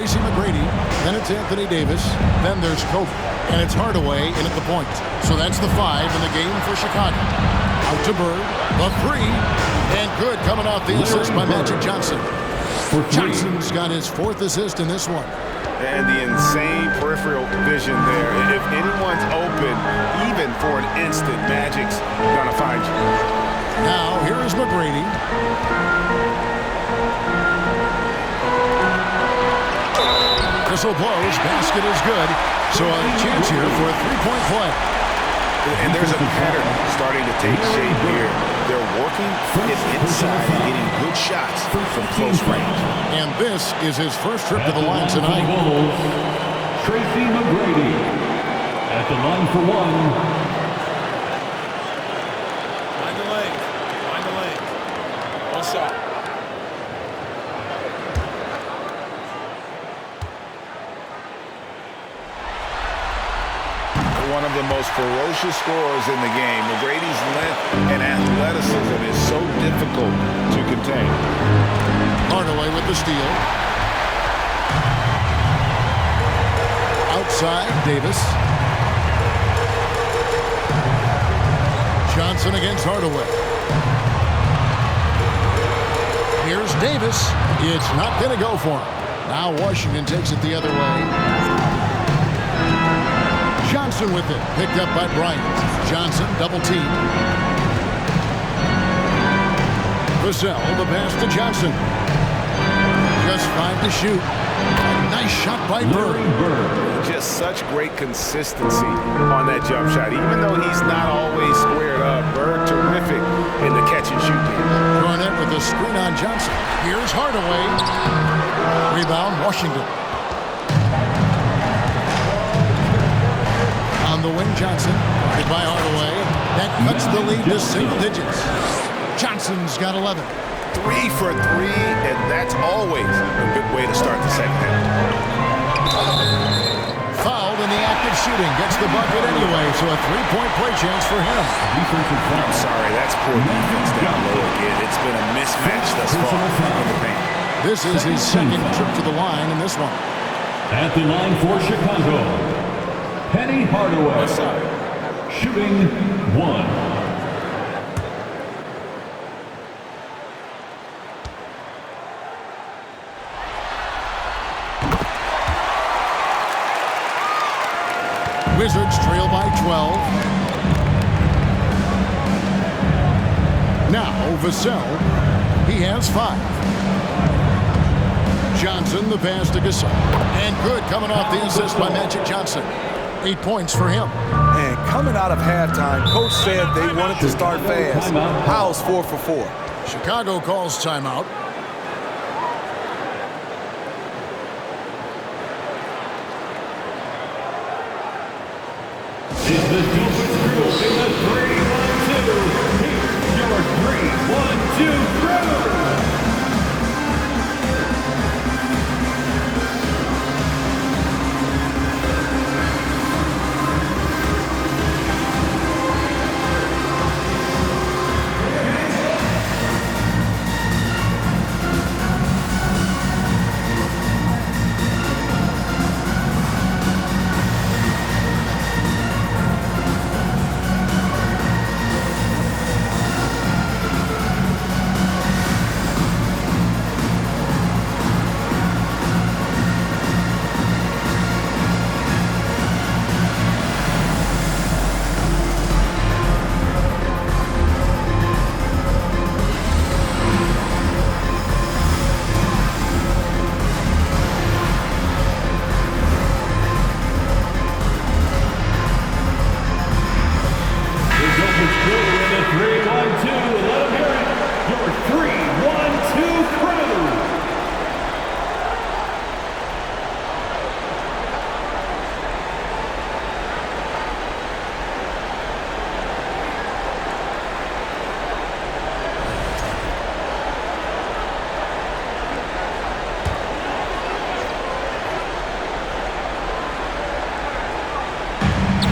Tracy McGrady. Then it's Anthony Davis. Then there's Kobe. And it's Hardaway in at the point. So that's the 5 in the game for Chicago. Out to Bird. The 3. And good coming off the assist by Magic Johnson. Johnson's got his 4th assist in this one. And the insane peripheral vision there. If anyone's open, even for an instant, Magic's gonna find you. Now, here is McGrady. Whistle blows. Basket is good. So a chance here for a 3-point play. And there's a pattern starting to take shape here. They're working it inside and getting good shots from close range. And this is his first trip to the line tonight. Tracy McGrady at the line for 1. Find the lane. Find the lane. One shot. One of the most ferocious scorers in the game. McGrady's length and athleticism is so difficult to contain. Hardaway with the steal. Outside, Davis. Johnson against Hardaway. Here's Davis. It's not going to go for him. Now Washington takes it the other way. Johnson with it. Picked up by Bryant. Johnson double team. Vassell, the pass to Johnson. Just 5 to shoot. A nice shot by Bird. Just such great consistency on that jump shot. Even though he's not always squared up, Bird terrific in the catch and shoot game. Garnett with a screen on Johnson. Here's Hardaway. Rebound, Washington. On the wing, Johnson. By Hardaway. That cuts the lead to single digits. Johnson's got 11. 3 for 3, and that's always a good way to start the second half. Fouled in the act of shooting. Gets the bucket anyway, so a 3-point play chance for him. I'm sorry, that's poor defense down low again. It's been a mismatch thus far in the paint. This is his second trip to the line in this one. At the line for Chicago, Penny Hardaway, shooting 1. Wizards trail by 12. Now Vassell, he has 5. Johnson, the pass to Gasol. And good coming off the assist by Magic Johnson. 8 points for him. And coming out of halftime, Coach said they wanted to start fast. How's 4 for 4? Chicago calls timeout. Is the defense crew in the 3-1-2? Here's your 3-1-2 crew.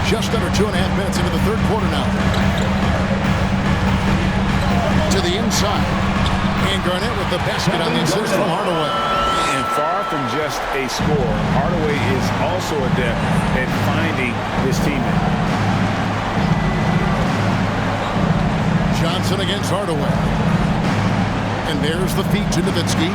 Just under 2.5 minutes into the third quarter now. To the inside. And Garnett with the basket on the assist from Hardaway. And far from just a scorer, Hardaway is also adept at finding his teammate. Johnson against Hardaway. And there's the feed to Nowitzki.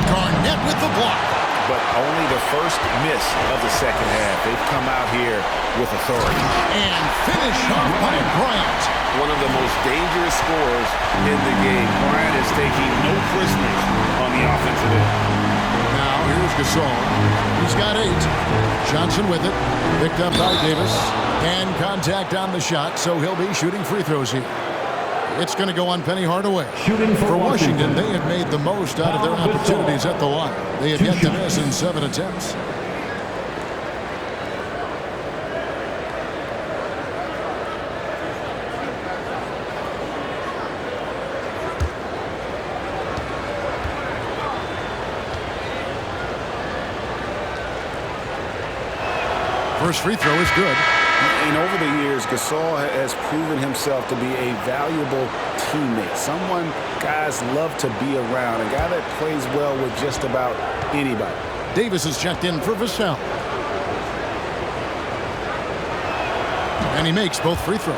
Garnett with the block. But only the first miss of the second half. They've come out here with authority. And finish off by Bryant. One of the most dangerous scorers in the game. Bryant is taking no prisoners on the offensive end. Now here's Gasol. He's got 8. Johnson with it. Picked up by Davis. And contact on the shot, so he'll be shooting free throws here. It's going to go on Penny Hardaway. Shooting for Washington, they have made the most out of their opportunities at the line. They have yet to miss in 7 attempts. First free throw is good. And over the years, Gasol has proven himself to be a valuable teammate. Someone guys love to be around. A guy that plays well with just about anybody. Davis is checked in for Vassell. And he makes both free throws.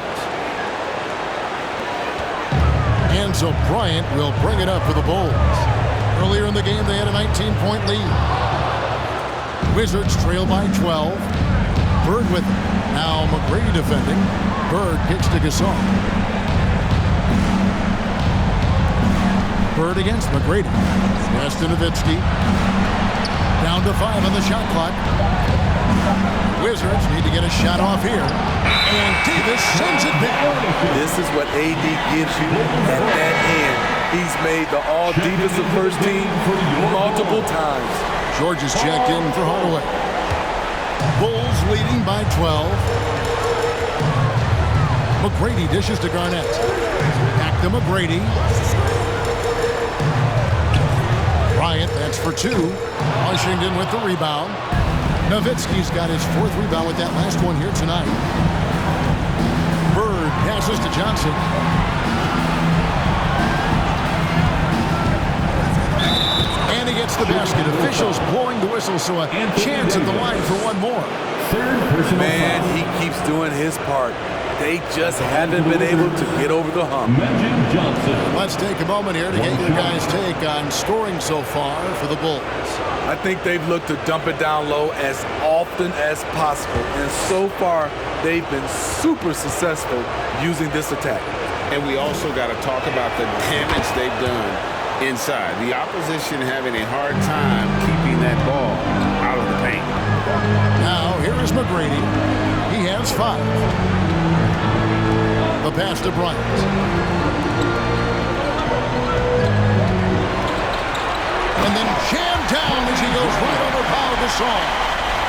And so Bryant will bring it up for the Bulls. Earlier in the game, they had a 19-point lead. Wizards trail by 12. Bird with it. Now McGrady defending. Bird kicks to Gasol. Bird against McGrady. Pass to Nowitzki. Down to 5 on the shot clock. Wizards need to get a shot off here. And Davis sends it back. This is what AD gives you at that end. He's made the all-defensive first team multiple times. George is checked in for Hardaway. Bulls leading by 12. McGrady dishes to Garnett. Back to McGrady. Bryant, that's for 2. Washington with the rebound. Nowitzki's got his 4th rebound with that last one here tonight. Bird passes to Johnson. And he gets the basket. Officials blowing the whistle, so a chance at the line for one more. Man, he keeps doing his part. They just haven't been able to get over the hump. Magic Johnson. Let's take a moment here to get your guys' take on scoring so far for the Bulls. I think they've looked to dump it down low as often as possible. And so far, they've been super successful using this attack. And we also got to talk about the damage they've done inside. The opposition having a hard time keeping that ball out of the paint. Now, here is McGrady. He has 5. The pass to Bryant. And then jammed down as he goes right over Pau Gasol.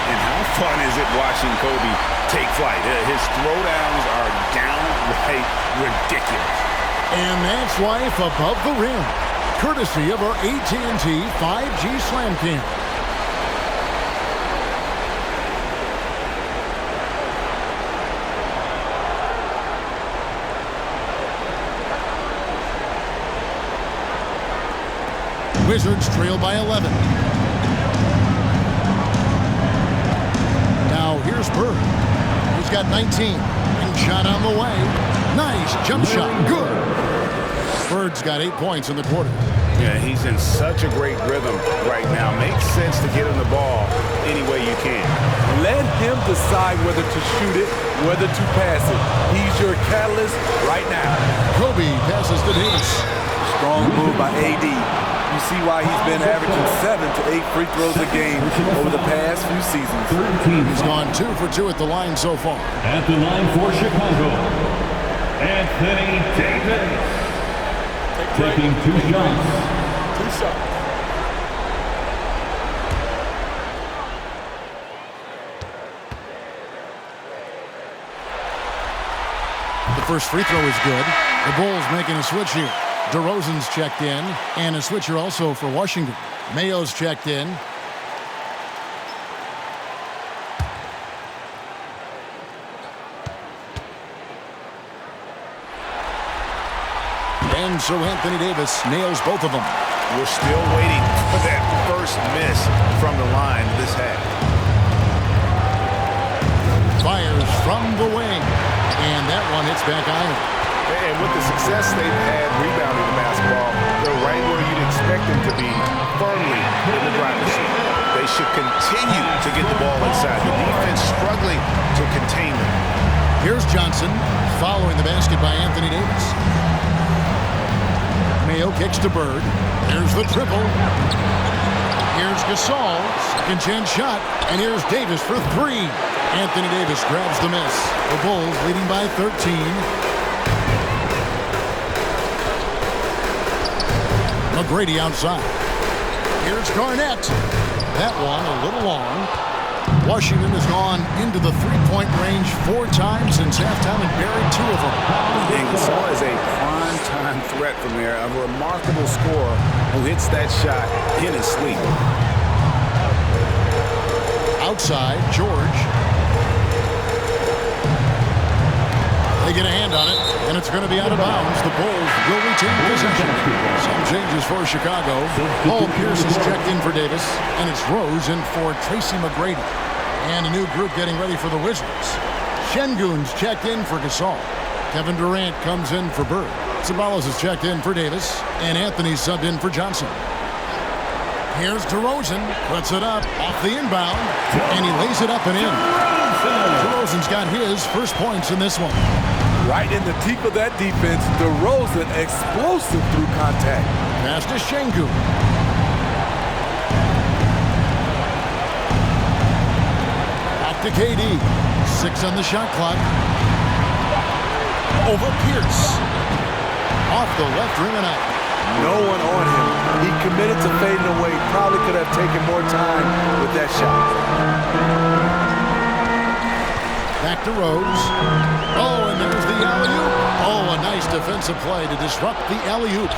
And how fun is it watching Kobe take flight? His throwdowns are downright ridiculous. And that's life above the rim, courtesy of our AT&T 5G Slam Cam. Wizards trail by 11. Now here's Bird. He's got 19. And shot on the way. Nice jump shot. Good. Bird's got 8 points in the quarter. Yeah, he's in such a great rhythm right now. Makes sense to get him the ball any way you can. Let him decide whether to shoot it, whether to pass it. He's your catalyst right now. Kobe passes to Davis. Strong move by AD. You see why he's been averaging 7 to 8 free throws a game over the past few seasons. He's gone 2 for 2 at the line so far. At the line for Chicago, Anthony Davis. Taking 2 shots. The first free throw is good. The Bulls making a switch here. DeRozan's checked in, and a switcher also for Washington. Mayo's checked in. And And so Anthony Davis nails both of them. We're still waiting for that first miss from the line this half. Fires from the wing. And that one hits back iron. And with the success they've had rebounding the basketball, they're right where you'd expect them to be, firmly in the driver's seat. They should continue to get the ball inside. The defense struggling to contain them. Here's Johnson following the basket by Anthony Davis. Mayo kicks to Bird. There's the triple. Here's Gasol, second chance shot, and here's Davis for three. Anthony Davis grabs the miss. The Bulls leading by 13. McGrady outside. Here's Garnett. That one a little long. Washington has gone into the three-point range 4 times since halftime and buried 2 of them. And Gasol is a prime-time threat from there. A remarkable scorer who hits that shot in his sleep. Outside, George. They get a hand on it, and it's going to be out of bounds. The Bulls will retain possession. Some changes for Chicago. Paul Pierce is checked in for Davis, and it's Rose in for Tracy McGrady. And a new group getting ready for the Wizards. Şengün's checked in for Gasol. Kevin Durant comes in for Bird. Ceballos is checked in for Davis, and Anthony's subbed in for Johnson. Here's DeRozan, puts it up off the inbound, and he lays it up and in. DeRozan's got his first points in this one. Right in the teeth of that defense, DeRozan explosive through contact. Pass to Şengün. Back to KD. 6 on the shot clock. Over Pierce. Off the left rim and out. No one on him. He committed to fading away. Probably could have taken more time with that shot. Back to Rose. Oh, and there's the alley-oop. Oh, a nice defensive play to disrupt the alley-oop.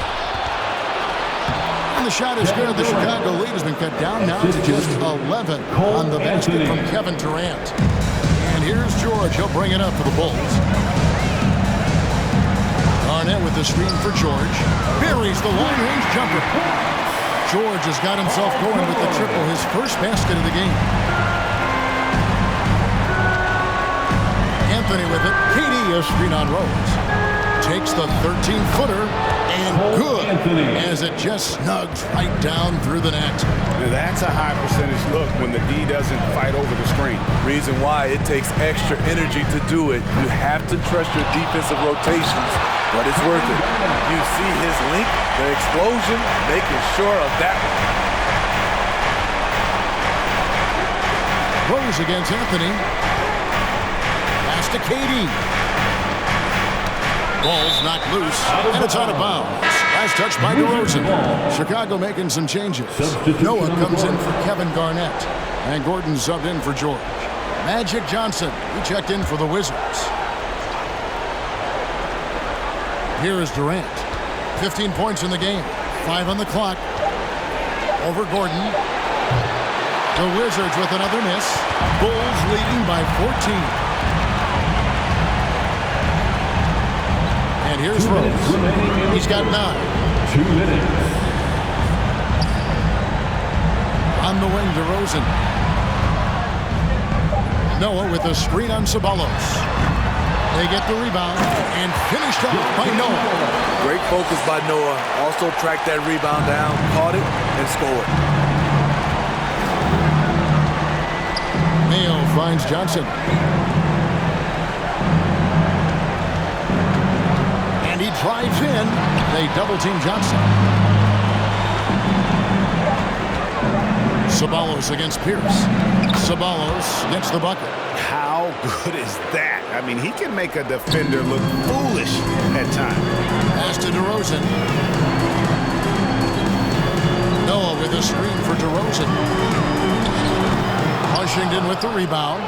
And the shot is good. The Chicago lead has been cut down now to just 11 on the basket from Kevin Durant. And here's George. He'll bring it up for the Bulls. Garnett with the screen for George. Buries the long-range jumper. George has got himself going with the triple, his first basket of the game. Anthony with it. KD a screen on Rose. Takes the 13-footer and good as it just snugs right down through the net. Now that's a high percentage look when the D doesn't fight over the screen. Reason why it takes extra energy to do it. You have to trust your defensive rotations, but it's worth it. You see his link, the explosion, making sure of that one. Rose against Anthony. To KD. Ball's knocked loose, and it's out of bounds. Last touch by DeRozan. Chicago making some changes. Noah comes in for Kevin Garnett, and Gordon subbed in for George. Magic Johnson, he checked in for the Wizards. Here is Durant. 15 points in the game. 5 on the clock. Over Gordon. The Wizards with another miss. Bulls leading by 14. And here's Rose. He's got 9. 2 minutes. On the wing, DeRozan. Noah with a screen on Ceballos. They get the rebound and finished off by Noah. great focus by Noah. Also tracked that rebound down, caught it, and scored. Mayo finds Johnson. And he drives in. They double-team Johnson. Ceballos against Pierce. Ceballos gets the bucket. How good is that? I mean, he can make a defender look foolish at times. Pass to DeRozan. Noah with a screen for DeRozan. Washington with the rebound.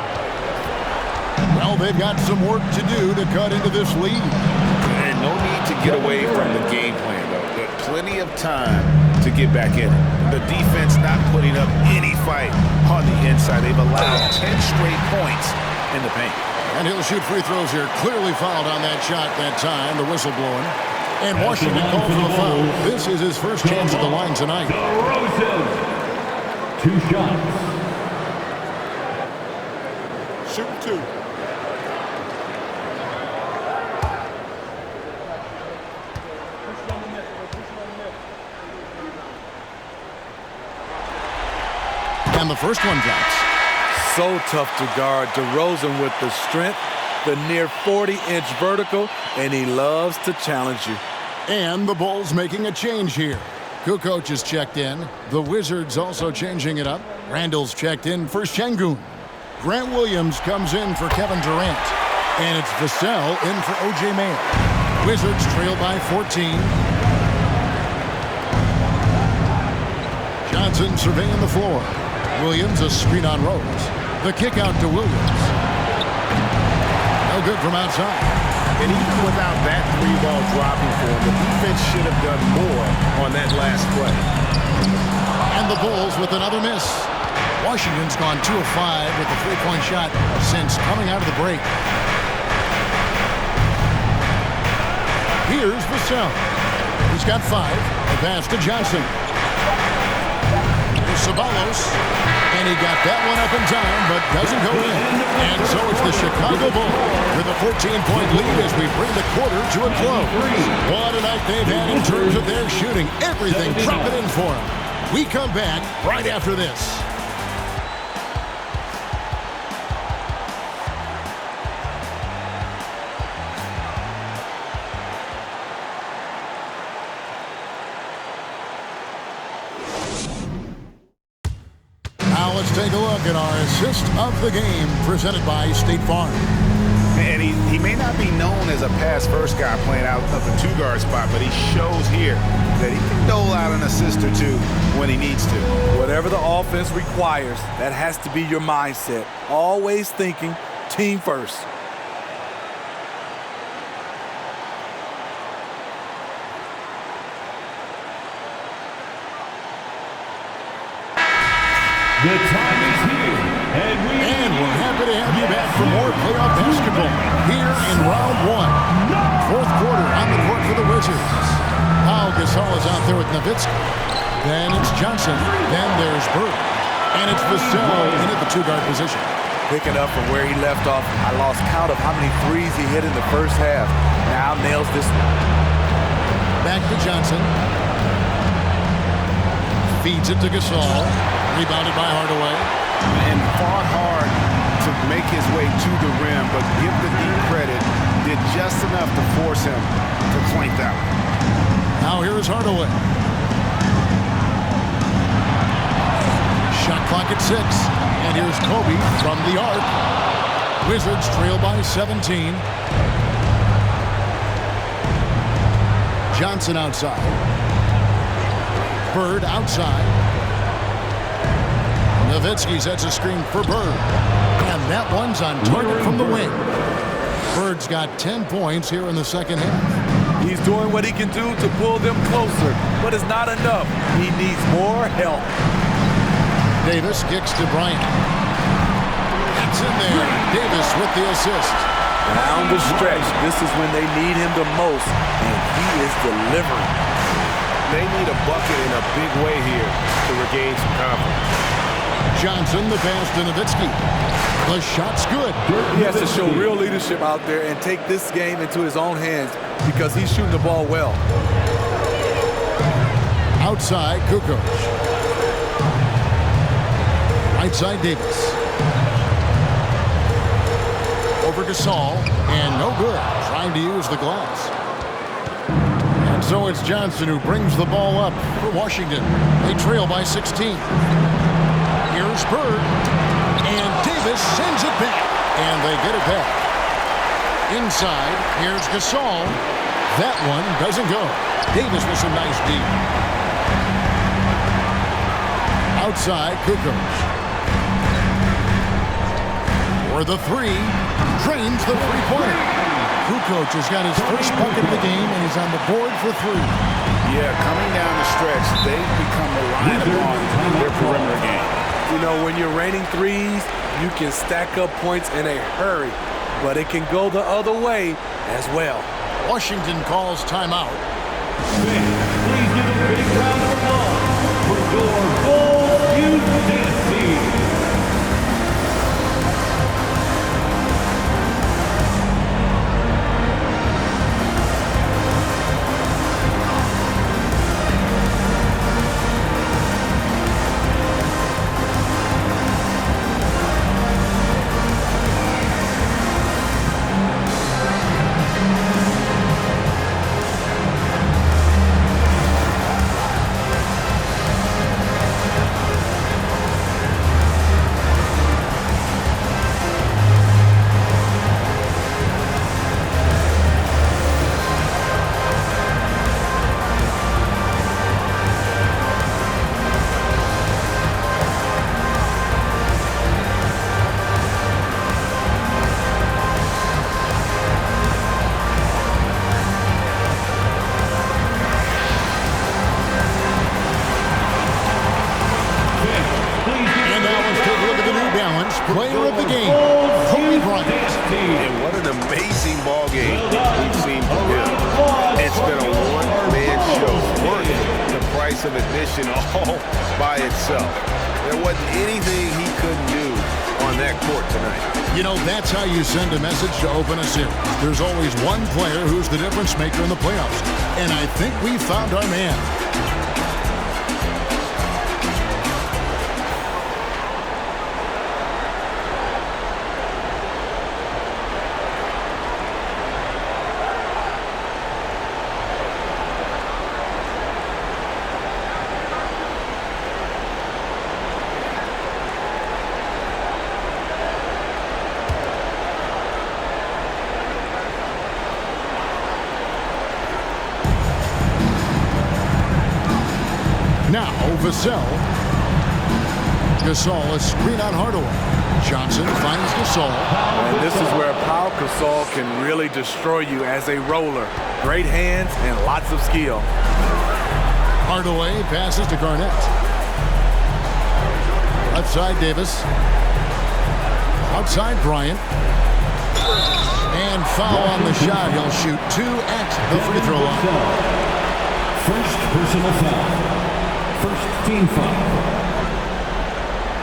Well, they've got some work to do to cut into this lead. And no need to get away from the game plan, though. But plenty of time to get back in it. The defense not putting up any fight on the inside. They've allowed 10 straight points in the paint. And he'll shoot free throws here. Clearly fouled on that shot that time. The whistle blowing. And Washington called for the foul. This is his first chance at the line tonight. DeRozan. 2 shots. Shoot 2. And the first one drops. So tough to guard. DeRozan with the strength, the near 40-inch vertical, and he loves to challenge you. And the Bulls making a change here. Kukoc is checked in. The Wizards also changing it up. Randall's checked in for Şengün. Grant Williams comes in for Kevin Durant. And it's Vassell in for O.J. Mayo. Wizards trail by 14. Johnson surveying the floor. Williams a screen on Rose. The kick out to Williams. No good from outside. And even without that 3-ball dropping for him, the defense should have done more on that last play. And the Bulls with another miss. Washington's gone 2 of 5 with the 3-point shot since coming out of the break. Here's Vassell. He's got 5. A pass to Johnson. Ceballos, and he got that one up in time, but doesn't go in. And so it's the Chicago Bulls with a 14-point lead as we bring the quarter to a close. What a night they've had in terms of their shooting. Everything dropping in for them. We come back right after this. Let's take a look at our assist of the game presented by State Farm. And he may not be known as a pass-first guy playing out of the 2-guard spot, but he shows here that he can dole out an assist or 2 when he needs to. Whatever the offense requires, that has to be your mindset. Always thinking team first. The time is here, and we're happy to have you back for more playoff basketball here in round 1. Fourth quarter on the court for the Wizards. Pau Gasol is out there with Nowitzki. Then it's Johnson. Then there's Bird. And it's Vassell in at the 2-guard position. Picking up from where he left off, I lost count of how many threes he hit in the first half. Now nails this one. Back to Johnson. Feeds it to Gasol. Rebounded by Hardaway. And fought hard to make his way to the rim, but give the deep credit, did just enough to force him to flank that one. Now here is Hardaway. Shot clock at 6. And here's Kobe from the arc. Wizards trail by 17. Johnson outside. Bird outside. Nowitzki sets a screen for Bird. And that one's on target from the wing. Bird's got 10 points here in the second half. He's doing what he can do to pull them closer, but it's not enough. He needs more help. Davis kicks to Bryant. That's in there. Davis with the assist. Down the stretch, this is when they need him the most, and he is delivering. They need a bucket in a big way here to regain some confidence. Johnson, the pass to Nowitzki. The shot's good. He has to show real leadership out there and take this game into his own hands because he's shooting the ball well. Outside, Kukoc. Right side, Davis. Over Gasol, and no good. Trying to use the glass. And so it's Johnson who brings the ball up for Washington. They trail by 16. Here's Bird, and Davis sends it back, and they get it back. Inside, here's Gasol. That one doesn't go. Davis with some nice deep. Outside, Kukoc. For the 3, drains the 3-pointer. Kukoc has got his first bucket of the game, and he's on the board for 3. Yeah, coming down the stretch, they've become reliant on their perimeter game. You know, when you're raining threes, you can stack up points in a hurry, but it can go the other way as well. Washington calls timeout. Please give a big round of applause for your Bulls Youth Dance Team. Player of the game, Kobe Bryant. And what an amazing ball game we've seen from him. It's been a one-man show, worth the price of admission all by itself. There wasn't anything he couldn't do on that court tonight. You know, that's how you send a message to open a series. There's always one player who's the difference maker in the playoffs. And I think we found our man. Now, Vassell. Gasol, a screen on Hardaway. Johnson finds Gasol. And this is where Pau Gasol can really destroy you as a roller. Great hands and lots of skill. Hardaway passes to Garnett. Left side, Davis. Outside, Bryant. And foul on the shot. He'll shoot two at the free throw line. First personal foul. First team foul.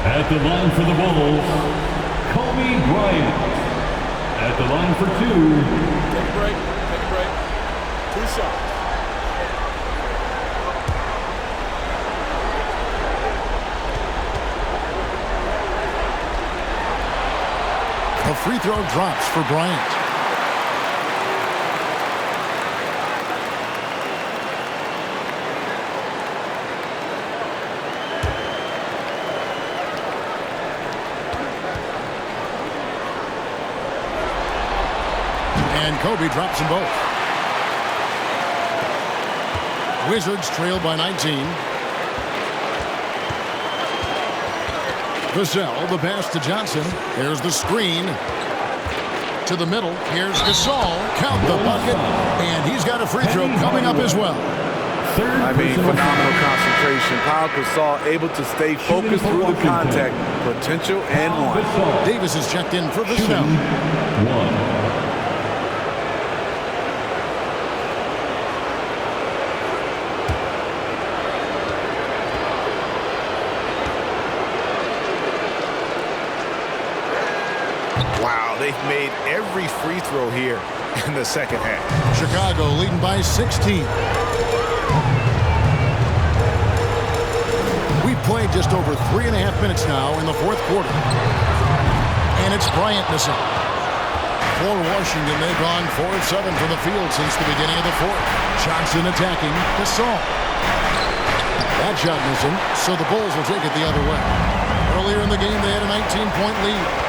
At the line for the Bulls, Kobe Bryant. At the line for two. Take a break. Take a break. 2 shots. A free throw drops for Bryant. And Kobe drops them both. Wizards trail by 19. Vassell, the pass to Johnson. There's the screen. To the middle. Here's Gasol. Count the bucket. And he's got a free throw coming up as well. I mean, phenomenal concentration. Pau Gasol able to stay focused through the contact. Potential and one. Davis is checked in for Vassell. One. Wow, they've made every free throw here in the second half. Chicago leading by 16. We've played just over 3.5 minutes now in the fourth quarter. And it's Bryant missing. For Washington, they've gone 4 of 7 from the field since the beginning of the fourth. Johnson attacking Gasol. That shot missing, so the Bulls will take it the other way. Earlier in the game, they had a 19-point lead.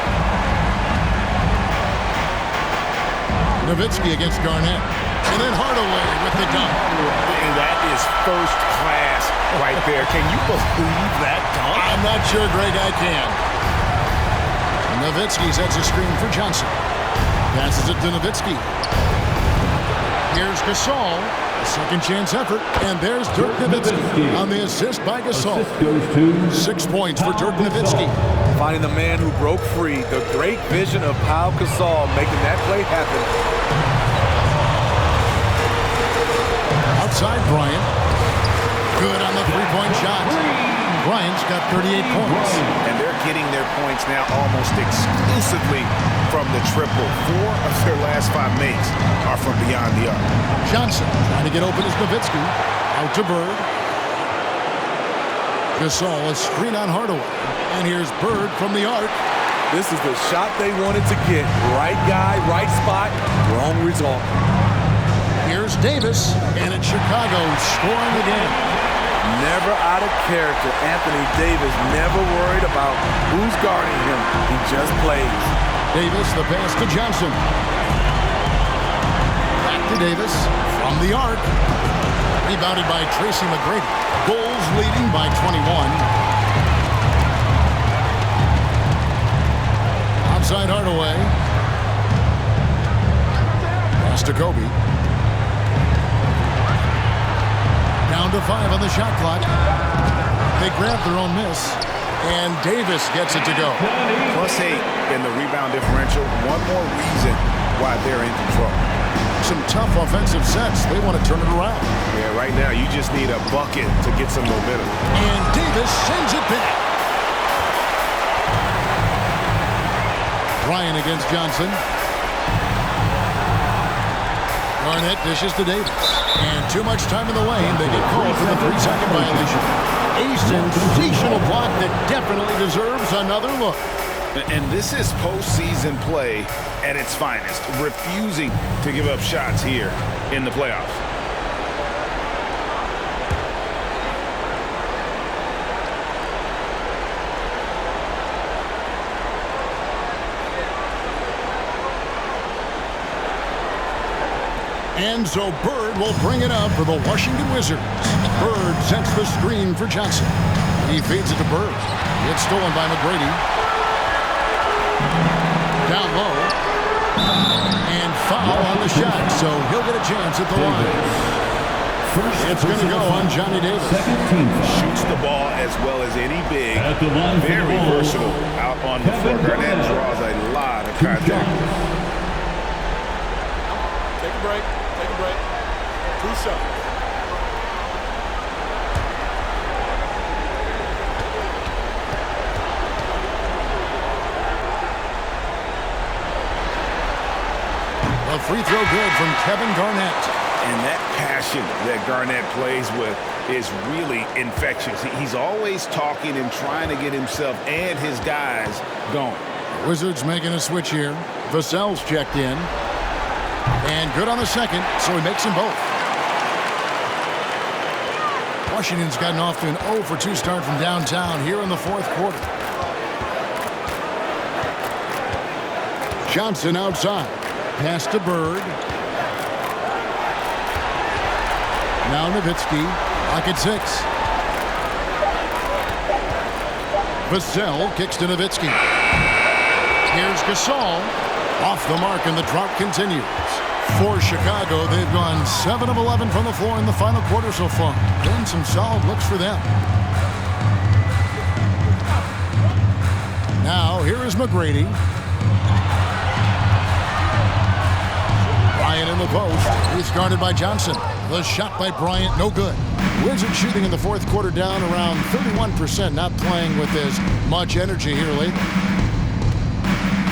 Nowitzki against Garnett. And then Hardaway with the dunk. And that is first class right there. Can you believe that dunk? I'm not sure, Greg, I can. Nowitzki sets a screen for Johnson. Passes it to Nowitzki. Here's Gasol. A second chance effort. And there's Dirk Nowitzki on the assist by Gasol. 6 points for Dirk Nowitzki. Finding the man who broke free. The great vision of Pau Gasol making that play happen. outside Bryant. Good on the three-point shot. Bryant's got 38 points. And they're getting their points now almost exclusively from the triple. 4 of their last 5 makes are from beyond the arc. Johnson trying to get open is Nowitzki. Out to Bird. Gasol, a screen on Hardaway. And here's Bird from the arc. This is the shot they wanted to get. Right guy, right spot, wrong result. Here's Davis, and it's Chicago scoring again. Never out of character. Anthony Davis never worried about who's guarding him. He just plays. Davis, the pass to Johnson. Back to Davis from the arc. Rebounded by Tracy McGrady. Bulls leading by 21. Outside Hardaway. Pass to Kobe. Down to 5 on the shot clock. They grab their own miss. And Davis gets it to go. +8 in the rebound differential. One more reason why they're in control. Some tough offensive sets. They want to turn it around. Yeah, right now you just need a bucket to get some momentum. And Davis sends it back. Bryant against Johnson. Garnett dishes to Davis. And too much time in the lane. They get called for the 3-second violation. A sensational block that definitely deserves another look. And this is postseason play at its finest. Refusing to give up shots here in the playoffs. And so Bird will bring it up for the Washington Wizards. Bird sets the screen for Johnson. He feeds it to Bird. It's stolen by McGrady. Down low. And foul on the shot, so he'll get a chance at the line. It's going to go on Johnny Davis. Shoots the ball as well as any big. Very versatile out on the floor. Garnett draws a lot of contact. Take a break. Take a break. 2 shots. A free throw good from Kevin Garnett. And that passion that Garnett plays with is really infectious. He's always talking and trying to get himself and his guys going. Wizards making a switch here. Vassell's checked in. And good on the second, so he makes them both. Washington's gotten off to an 0 for 2 start from downtown here in the 4th quarter. Johnson outside. Pass to Bird. Now Nowitzki. Lock at 6. Vassell kicks to Nowitzki. Here's Gasol. Off the mark, and the drought continues. For Chicago, they've gone 7 of 11 from the floor in the final quarter so far. Been some solid looks for them. Now, here is McGrady. Bryant in the post. He's guarded by Johnson. The shot by Bryant, no good. Wizards shooting in the 4th quarter down around 31%, not playing with as much energy here lately.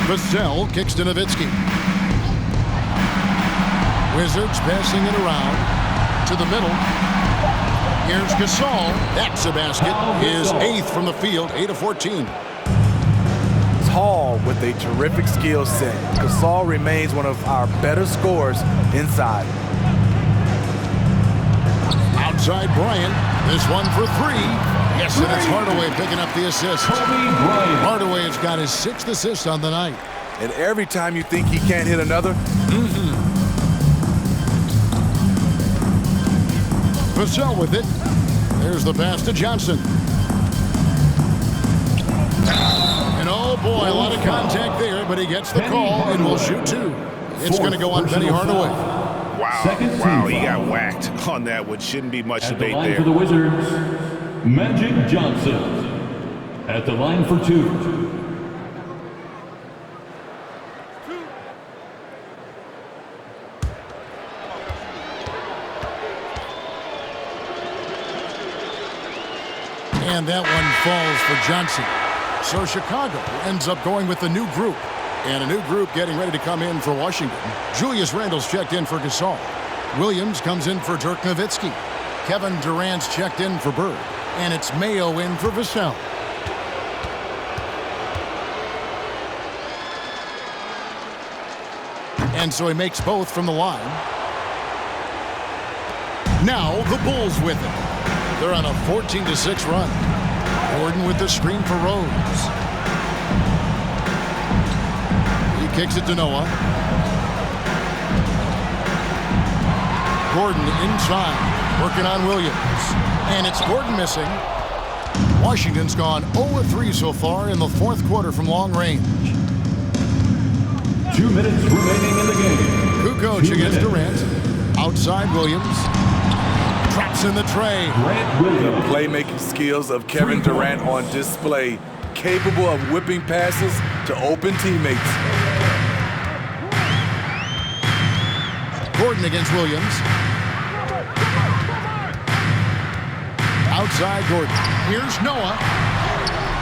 Vassell kicks to Nowitzki. Wizards passing it around to the middle. Here's Gasol. That's a basket. His 8th from the field, 8 of 14. Tall with a terrific skill set. Gasol remains one of our better scorers inside. Outside Bryant. This one for 3. Yes, and it's Hardaway picking up the assist. Hardaway has got his 6th assist on the night. And every time you think he can't hit another, Vassell with it. There's the pass to Johnson. And oh boy, a lot of contact there, but he gets the call and will shoot 2. It's going to go on Penny Hardaway. Wow, he got whacked on that one. Shouldn't be much debate there. For the Wizards, Magic Johnson at the line for 2. And that one falls for Johnson. So Chicago ends up going with a new group. And a new group getting ready to come in for Washington. Julius Randle's checked in for Gasol. Williams comes in for Dirk Nowitzki. Kevin Durant's checked in for Bird. And it's Mayo in for Vassell. And so he makes both from the line. Now the Bulls with it. They're on a 14-6 run. Gordon with the screen for Rose. He kicks it to Noah. Gordon inside, working on Williams. And it's Gordon missing. Washington's gone 0-3 so far in the fourth quarter from long range. 2 minutes remaining in the game. Kukoc against Durant. Outside Williams. Traps in the tray. The playmaking skills of Kevin Durant on display. Capable of whipping passes to open teammates. Gordon against Williams. Outside Gordon. Here's Noah.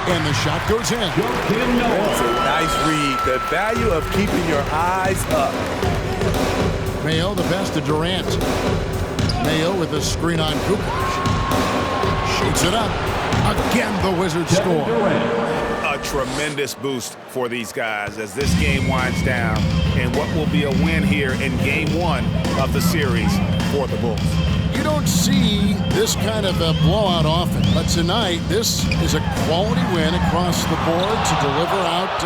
And the shot goes in. That's a nice read. The value of keeping your eyes up. Mayo the best to Durant. Mayo with the screen on Kukoc. Shoots it up. Again, the Wizards score. A tremendous boost for these guys as this game winds down and what will be a win here in game one of the series for the Bulls. You don't see this kind of a blowout often, but tonight this is a quality win across the board to deliver out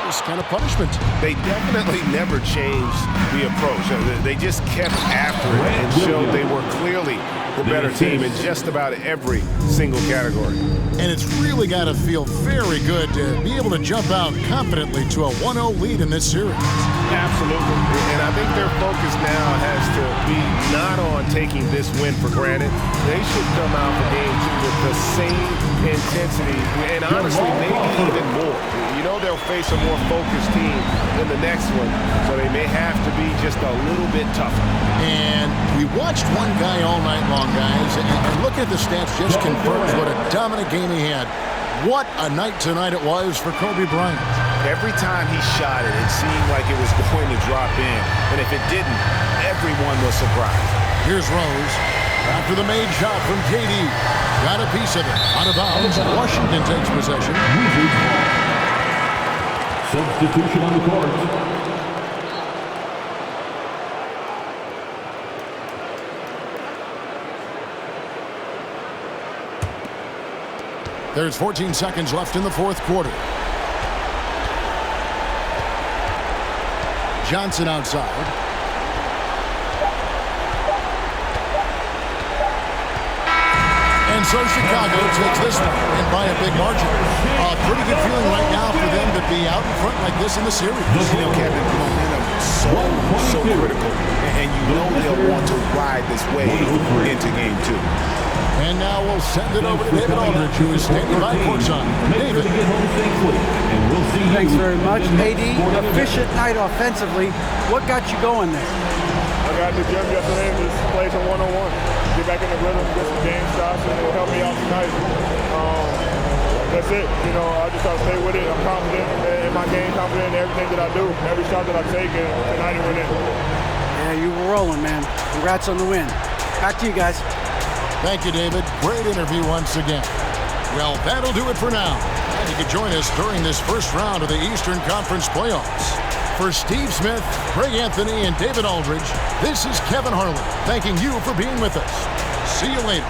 this kind of punishment. They definitely never changed the approach. They just kept after it and showed they were clearly the better team in just about every single category. And it's really got to feel very good to be able to jump out confidently to a 1-0 lead in this series. Absolutely. And I think their focus now has to be not on taking this win for granted. They should come out for game two with the same intensity and honestly maybe even more. You know they'll face a more focused team in the next one, so they may have to be just a little bit tougher. And we watched one guy all night long, guys, and looking at the stats just confirms what a dominant game he had. What a night tonight it was for Kobe Bryant. Every time he shot it, it seemed like it was going to drop in. And if it didn't, everyone was surprised. Here's Rose. After the made shot from KD. Got a piece of it. Out of bounds. Washington takes possession. Substitution on the court. There's 14 seconds left in the fourth quarter. Johnson outside. And so Chicago takes this one, and by a big margin. A pretty good feeling right now for them to be out in front like this in the series. You know, Kevin, momentum so critical, and you know they'll want to ride this wave into game two. And now we'll send it over to David Aldridge, who is standing by courtside. David. Thanks very much. AD, efficient night offensively. What got you going there? I got in the gym yesterday and just played some one-on-one. Get back in the rhythm, get some game shots, and it'll help me out tonight. That's it. You know, I just try to stay with it. I'm confident in my game, confident in everything that I do, every shot that I take, and tonight it went in. Yeah, you were rolling, man. Congrats on the win. Back to you guys. Thank you, David. Great interview once again. Well, that'll do it for now. And you can join us during this first round of the Eastern Conference playoffs. For Steve Smith, Greg Anthony, and David Aldridge, this is Kevin Harlan thanking you for being with us. See you later.